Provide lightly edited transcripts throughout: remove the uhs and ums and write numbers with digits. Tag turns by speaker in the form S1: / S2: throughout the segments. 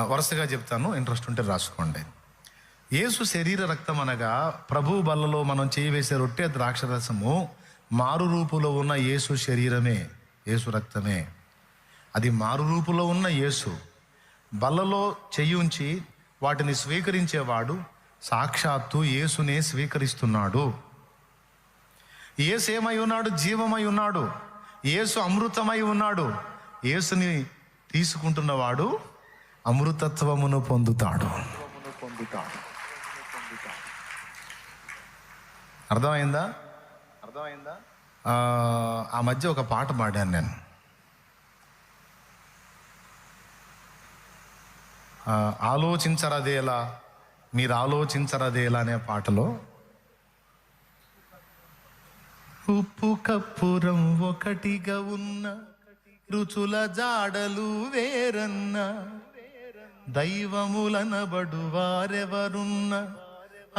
S1: వరుసగా చెప్తాను, ఇంట్రెస్ట్ ఉంటే రాసుకోండి. యేసు శరీర రక్తం అనగా ప్రభు బల్లలో మనం చేయవేసే రొట్టె ద్రాక్షరసము మారు రూపులో ఉన్న యేసు శరీరమే, యేసు రక్తమే. అది మారు రూపులో ఉన్న యేసు. బల్లలో చెయ్యుంచి వాటిని స్వీకరించేవాడు సాక్షాత్తు యేసునే స్వీకరిస్తున్నాడు. యేసు ఏమై ఉన్నాడు? జీవమై ఉన్నాడు. యేసు అమృతమై ఉన్నాడు. యేసుని తీసుకుంటున్నవాడు అమృతత్వమును పొందుతాడు. అర్థమైందా? ఆ మధ్య ఒక పాట పాడాను నేను. ఆలోచించరదేలా, మీరు ఆలోచించరదేలా అనే పాటలో ఉప్పు కప్పురం ఒకటిగా ఉన్న రుచుల జాడలు వేరన్న, దైవములనబడు వారెవరున్న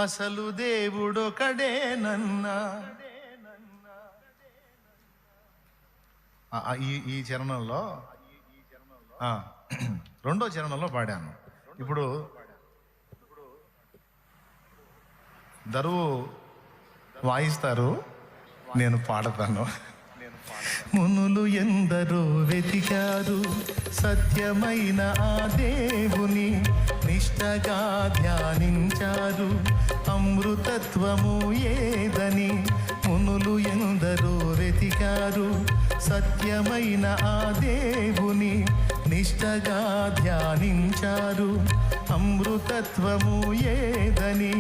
S1: అసలు దేవుడొకడేనన్నా. ఈ చరణంలో రెండో చరణంలో పాడాను. ఇప్పుడు దరువు వాయిస్తారు, నేను పాడతాను. మునులు ఎందరో వెతికారు సత్యమైన ఆ దేవుని, నిష్టగా ధ్యానించారు అమృతత్వము ఏదని. మునులు ఎందరో వెతికారు సత్యమైన ఆ దేవుని, నిష్టగా ధ్యానించారు అమృతత్వము ఏదని.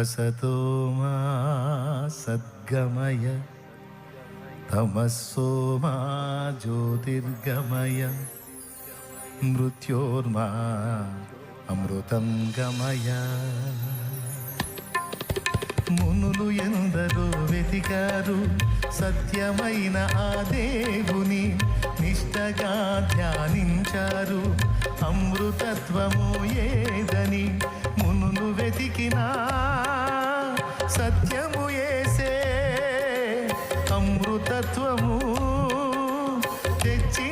S1: అసతోమా సద్గమయ తమస్సోమా జ్యోతిర్గమయ, మృత్యోర్మా అమృతం గమయ. మునులు ఎందరో వెతికారు సత్యమైన ఆ దేవుని, నిష్టగా ధ్యానించారు అమృతత్వము ఏదని. మునులు వెతికినా సత్యము యేసే, అమృతత్వము తెచ్చి